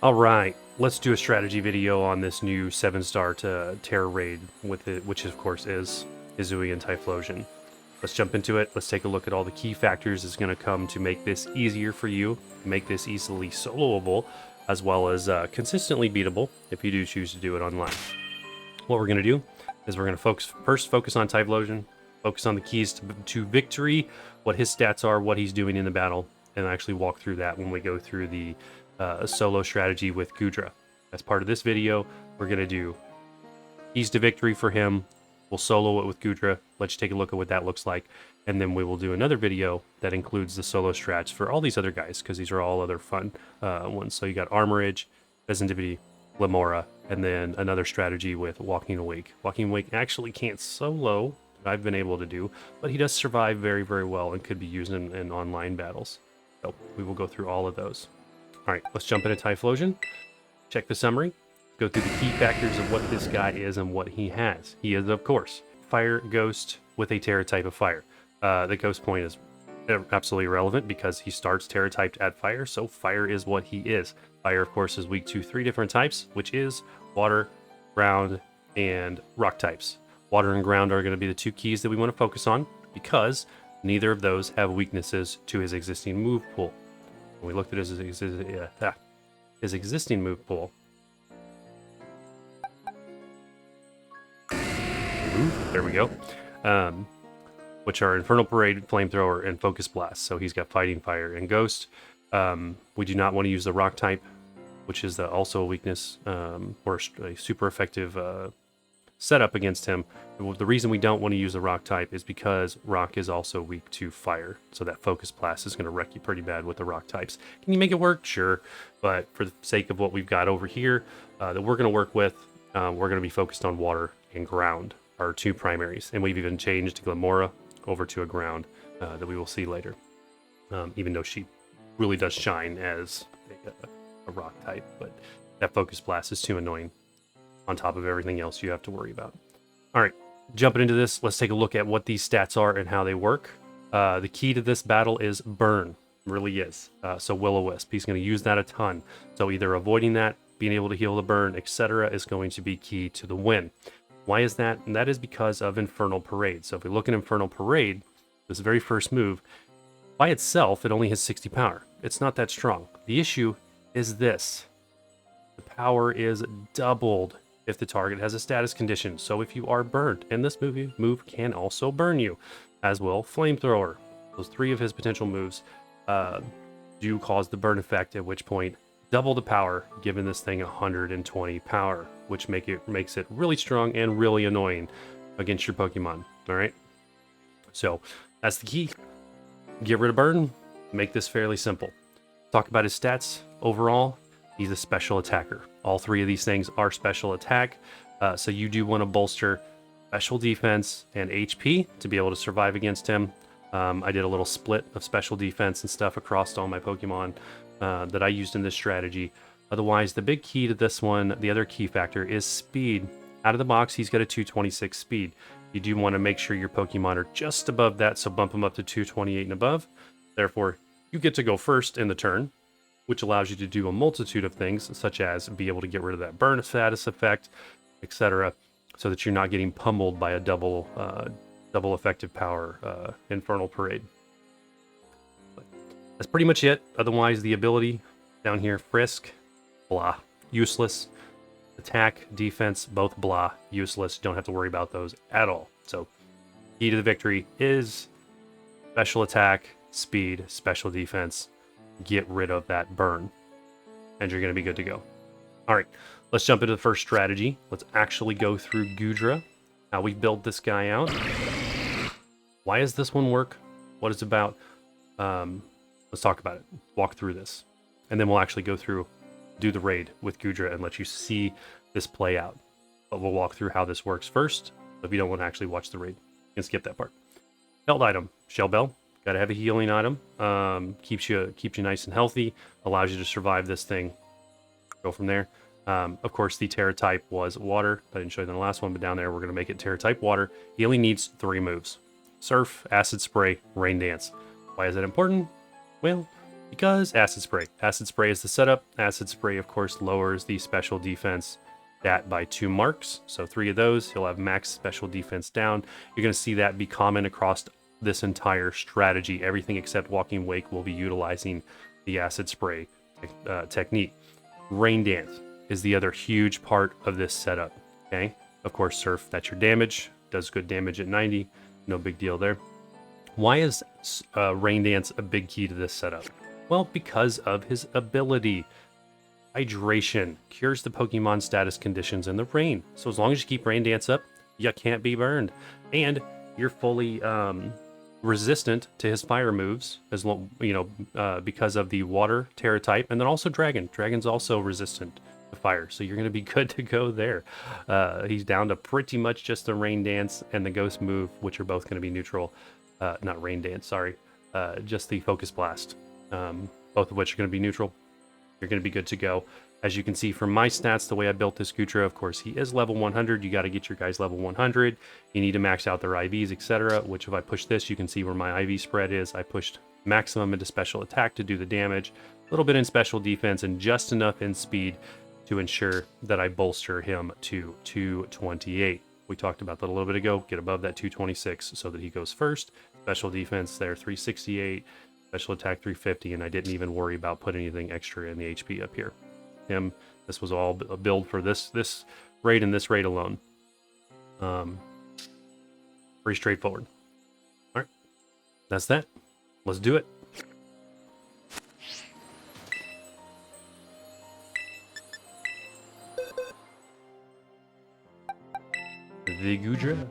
All right, let's do a strategy video on this new 7-star to Tera raid with it, which of course is Hisuian Typhlosion. Let's jump into it. Let's take a look at all the key factors that's going to come to make this easier for you, make this easily soloable, as well as consistently beatable if you do choose to do it online. What we're going to do is we're going to focus on Typhlosion, focus on the keys to victory, what his stats are, what he's doing in the battle, and actually walk through that when we go through the solo strategy with Goodra. As part of this video, we're going to do keys to victory for him. We'll solo it with Goodra. Let's take a look at what that looks like. And then we will do another video that includes the solo strats for all these other guys, because these are all other fun ones. So you got Armorage, Pheasantivity, Lemora, and then another strategy with Walking Awake. Walking Awake actually can't solo, that I've been able to do, but he does survive very, very well and could be used in online battles. So we will go through all of those. All right, let's jump into Typhlosion. Check the summary. Go through the key factors of what this guy is and what he has. He is, of course, Fire Ghost with a Tera type of Fire. The Ghost point is absolutely irrelevant because he starts Tera typed at Fire, so Fire is what he is. Fire, of course, is weak to 3 different types, which is Water, Ground, and Rock types. Water and Ground are going to be the 2 keys that we want to focus on because neither of those have weaknesses to his existing move pool. When we looked at his existing move pool, there we go, which are Infernal Parade, Flamethrower, and Focus Blast. So he's got Fighting Fire and Ghost. We do not want to use the Rock type, which is also a weakness, or a super effective setup against him. The reason we don't want to use the Rock type is because Rock is also weak to Fire, so that Focus Blast is going to wreck you pretty bad with the Rock types. Can you make it work? Sure, but for the sake of what we've got over here that we're going to work with, we're going to be focused on Water and Ground, our 2 primaries, and we've even changed Lemora over to a Ground that we will see later, even though she really does shine as a Rock type, but that Focus Blast is too annoying on top of everything else you have to worry about. All right, jumping into this, let's take a look at what these stats are and how they work. The key to this battle is Burn, really is. So Will-O-Wisp, he's going to use that a ton. So either avoiding that, being able to heal the burn, etc. is going to be key to the win. Why is that? And that is because of Infernal Parade. So if we look at Infernal Parade, this very first move, by itself, it only has 60 power. It's not that strong. The issue is this. The power is doubled if the target has a status condition. So if you are burnt, and this move can also burn you, as will Flamethrower. Those 3 of his potential moves do cause the burn effect, at which point double the power, giving this thing 120 power, which makes it really strong and really annoying against your Pokemon. All right, so that's the key. Get rid of burn, make this fairly simple. Talk about his stats overall. He's a special attacker. All 3 of these things are special attack, so you do want to bolster special defense and HP to be able to survive against him. I did a little split of special defense and stuff across all my Pokemon that I used in this strategy. Otherwise, the big key to this one, the other key factor, is speed. Out of the box, he's got a 226 speed. You do want to make sure your Pokemon are just above that, so bump them up to 228 and above. Therefore, you get to go first in the turn, which allows you to do a multitude of things, such as be able to get rid of that burn status effect, etc., so that you're not getting pummeled by a double effective power Infernal Parade. But that's pretty much it. Otherwise, the ability down here, Frisk, blah, useless. Attack, defense, both blah, useless. Don't have to worry about those at all. So, key to the victory is special attack, speed, special defense. Get rid of that burn, and you're going to be good to go. All right, let's jump into the first strategy. Let's actually go through Goodra, how we build this guy out. Why does this one work? What it's about? Let's talk about it. Walk through this, and then we'll actually go through, do the raid with Goodra and let you see this play out. But we'll walk through how this works first. So if you don't want to actually watch the raid, you can skip that part. Held item, Shell Bell. Got to have a healing item. Keeps you nice and healthy. Allows you to survive this thing. Go from there. Of course, the Tera type was water. I didn't show you in the last one, but down there we're going to make it Tera type water. He only needs 3 moves: Surf, Acid Spray, Rain Dance. Why is that important? Well, Because Acid Spray. Acid Spray is the setup. Acid Spray, of course, lowers the special defense stat by 2 marks. So 3 of those, he'll have max special defense down. You're going to see that be common across this entire strategy. Everything except Walking Wake will be utilizing the Acid Spray technique. Rain Dance is the other huge part of this setup. Okay, of course, Surf, that's your damage. Does good damage at 90. No big deal there. Why is Rain Dance a big key to this setup? Well, because of his ability. Hydration cures the Pokemon status conditions in the rain. So as long as you keep Rain Dance up, you can't be burned. And you're fully resistant to his fire moves, as long, because of the water Tera type, and then also Dragon. Dragon's also resistant to fire, so you're going to be good to go there. He's down to pretty much just the Rain Dance and the Ghost move, which are both going to be neutral. Not Rain Dance, sorry. Just the Focus Blast. Both of which are going to be neutral. You're going to be good to go. As you can see from my stats, the way I built this Goodra, of course, he is level 100. You got to get your guys level 100. You need to max out their IVs, etc. Which if I push this, you can see where my IV spread is. I pushed maximum into special attack to do the damage, a little bit in special defense, and just enough in speed to ensure that I bolster him to 228. We talked about that a little bit ago. Get above that 226 so that he goes first. Special defense there, 368. Special attack 350, and I didn't even worry about putting anything extra in the HP up here. This was all a build for this raid and this raid alone. Pretty straightforward. All right, that's that. Let's do it. The Goodra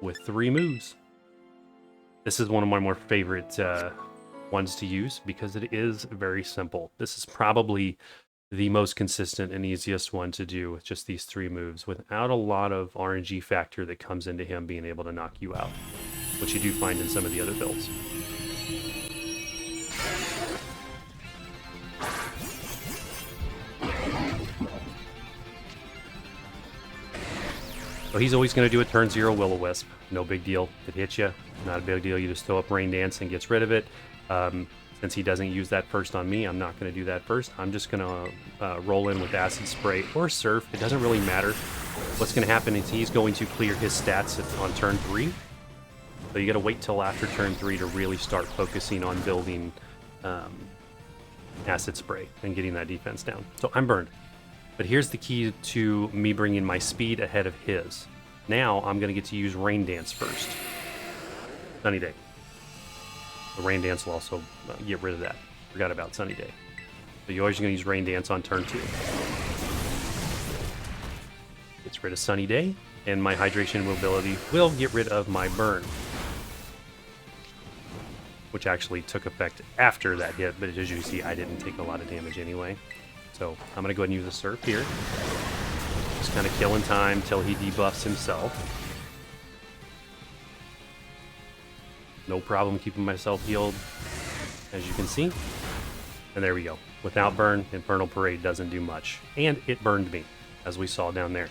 with 3 moves. This is one of my more favorite ones to use because it is very simple. This is probably the most consistent and easiest one to do with just these 3 moves without a lot of RNG factor that comes into him being able to knock you out, which you do find in some of the other builds. So he's always going to do a turn 0 Will-O-Wisp. No big deal. It hits you. Not a big deal. You just throw up Rain Dance and gets rid of it. Since he doesn't use that first on me, I'm not going to do that first. I'm just going to roll in with Acid Spray or Surf. It doesn't really matter. What's going to happen is he's going to clear his stats on turn 3. So you got to wait till after turn 3 to really start focusing on building Acid Spray and getting that defense down. So I'm burned. But here's the key to me bringing my speed ahead of his. Now I'm going to get to use Rain Dance first. Sunny Day. The Rain Dance will also get rid of that. Forgot about Sunny Day. So you're always going to use Rain Dance on turn 2. Gets rid of Sunny Day, and my Hydration Mobility will get rid of my burn. Which actually took effect after that hit, but as you see, I didn't take a lot of damage anyway. So I'm going to go ahead and use a Surf here. Just kind of killing time till he debuffs himself. No problem keeping myself healed, as you can see. And there we go. Without burn, Infernal Parade doesn't do much. And it burned me, as we saw down there.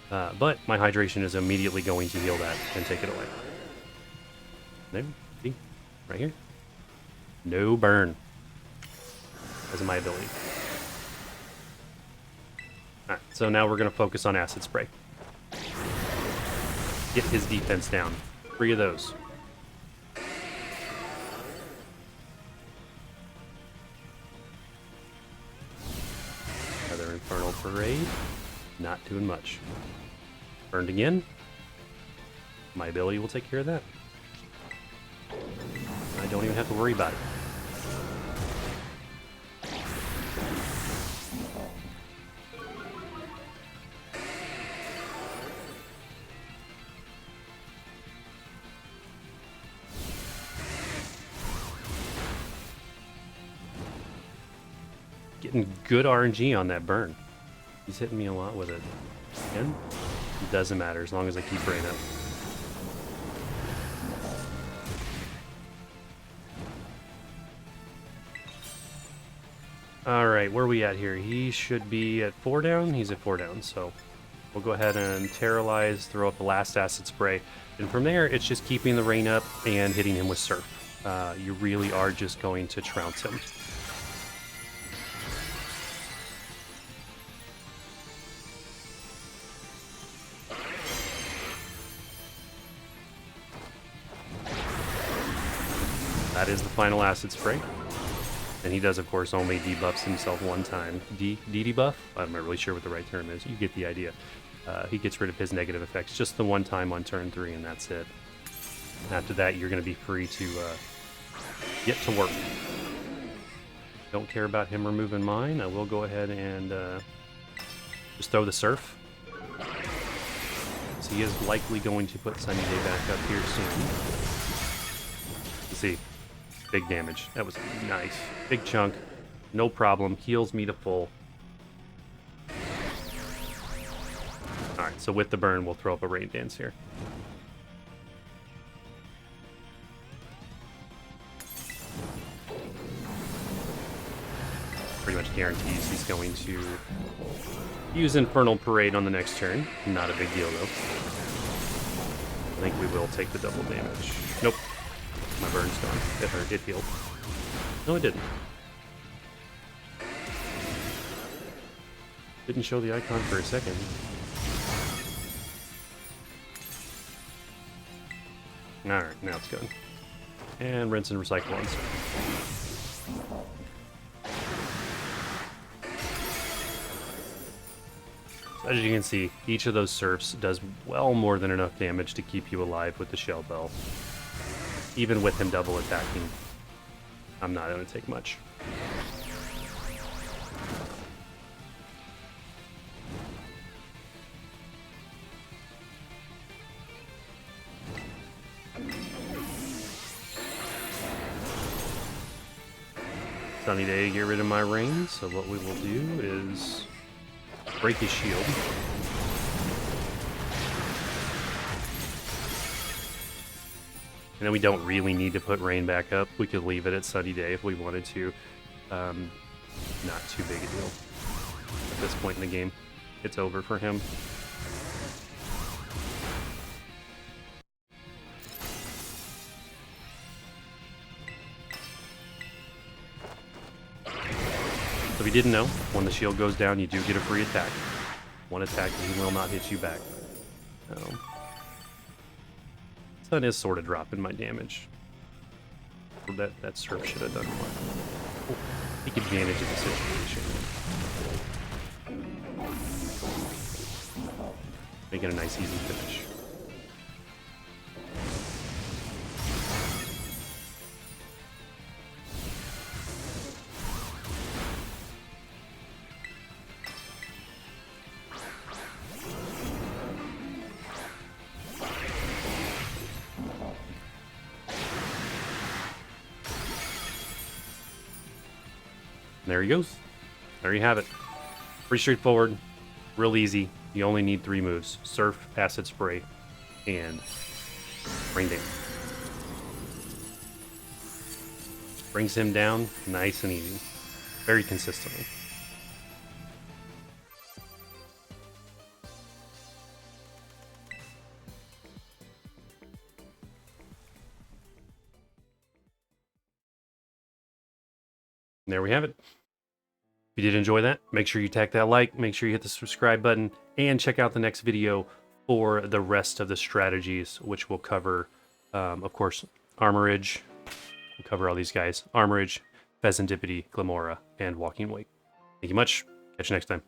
But my hydration is immediately going to heal that and take it away. There, see? Right here. No burn. As my ability. Alright, so now we're going to focus on Acid Spray. Get his defense down. 3 of those. Another Infernal Parade. Not doing much. Burned again. My ability will take care of that. I don't even have to worry about it. Getting good RNG on that burn. He's hitting me a lot with it. Again, it doesn't matter as long as I keep Rain up. Alright, where are we at here? He should be at 4 down. He's at 4 down, so we'll go ahead and Terralize, throw up the last Acid Spray. And from there, it's just keeping the Rain up and hitting him with Surf. You really are just going to trounce him. is the final acid spray. And he does, of course, only debuffs himself one time. De-debuff? I'm not really sure what the right term is. You get the idea. He gets rid of his negative effects just the one time on turn 3, and that's it. After that, you're going to be free to get to work. Don't care about him removing mine. I will go ahead and just throw the Surf. So he is likely going to put Sunny Day back up here soon. Let's see. Big damage. That was nice. Big chunk. No problem. Heals me to full. Alright, so with the burn, we'll throw up a Rain Dance here. Pretty much guarantees he's going to use Infernal Parade on the next turn. Not a big deal, though. I think we will take the double damage. Nope. My burn's gone. It hurt. It healed. No, it didn't. Didn't show the icon for a second. Alright, now it's gone. And rinse and recycle on Surf. So as you can see, each of those Surfs does well more than enough damage to keep you alive with the Shell Bell. Even with him double attacking, I'm not going to take much. Sunny Day to get rid of my rain, so what we will do is break his shield. And then we don't really need to put rain back up. We could leave it at Sunny Day if we wanted to. Not too big a deal. At this point in the game, it's over for him. So if you didn't know, when the shield goes down, you do get a free attack. One attack and he will not hit you back. Sun is sort of dropping my damage. That Surf should have done more. Take advantage of the situation. Make it a nice, easy finish. There he goes. There you have it. Pretty straightforward, real easy. You only need 3 moves: Surf, Acid Spray, and Rain Dance. Brings him down nice and easy, very consistently. There we have it. If you did enjoy that, make sure you tap that like, make sure you hit the subscribe button, and check out the next video for the rest of the strategies, which will cover, of course, Armorage. We'll cover all these guys: Armorage, Pheasantipity, Glamora, and Walking Wake. Thank you much. Catch you next time.